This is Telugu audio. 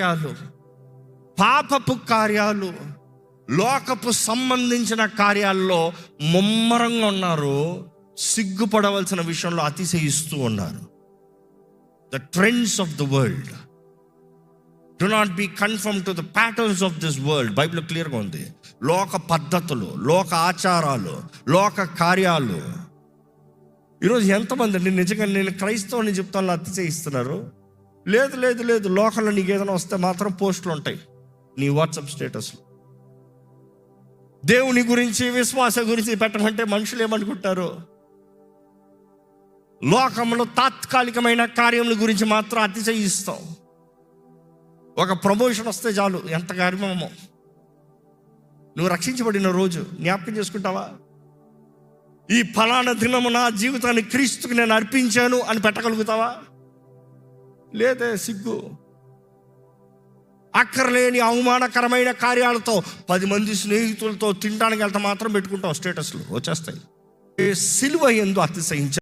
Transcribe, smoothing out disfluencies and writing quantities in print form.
కార్యాలు, పాపపు కార్యాలు, లోకపు సంబంధించిన కార్యాల్లో ముమ్మరంగా ఉన్నారు. సిగ్గుపడవలసిన విషయంలో అతిశయిస్తూ ఉన్నారు. The trends of the world, do not be confirm to the patterns of this world. Bible క్లియర్గా ఉంది. లోక పద్ధతులు, లోక ఆచారాలు, లోక కార్యాలు. ఈరోజు ఎంతమంది అండి నిజంగా నేను క్రైస్తవుని చెప్తాను అతిశయిస్తున్నారు? లేదు లేదు లేదు, లోకంలో నీకు ఏదైనా వస్తే మాత్రం పోస్టులు ఉంటాయి నీ వాట్సాప్ స్టేటస్లో. దేవుని గురించి, విశ్వాస గురించి పెట్టమంటే మనుషులు ఏమనుకుంటారు? లోకంలో తాత్కాలికమైన కార్యముల గురించి మాత్రం అతిశయిస్తాం. ఒక ప్రమోషన్ వస్తే చాలు, ఎంత గర్వమో. నువ్వు రక్షించబడిన రోజు జ్ఞాపకం చేసుకుంటావా? ఈ ఫలానా దినము నా జీవితాన్ని క్రీస్తుకు నేను అర్పించాను అని పెట్టగలుగుతావా? లేదే, సిగ్గు. అక్కర్లేని అవమానకరమైన కార్యాలతో 10 మంది స్నేహితులతో తినడానికి వెళ్తా మాత్రం పెట్టుకుంటావు, స్టేటస్లు వచ్చేస్తాయి. సిలువ యందు అతిశయించారు.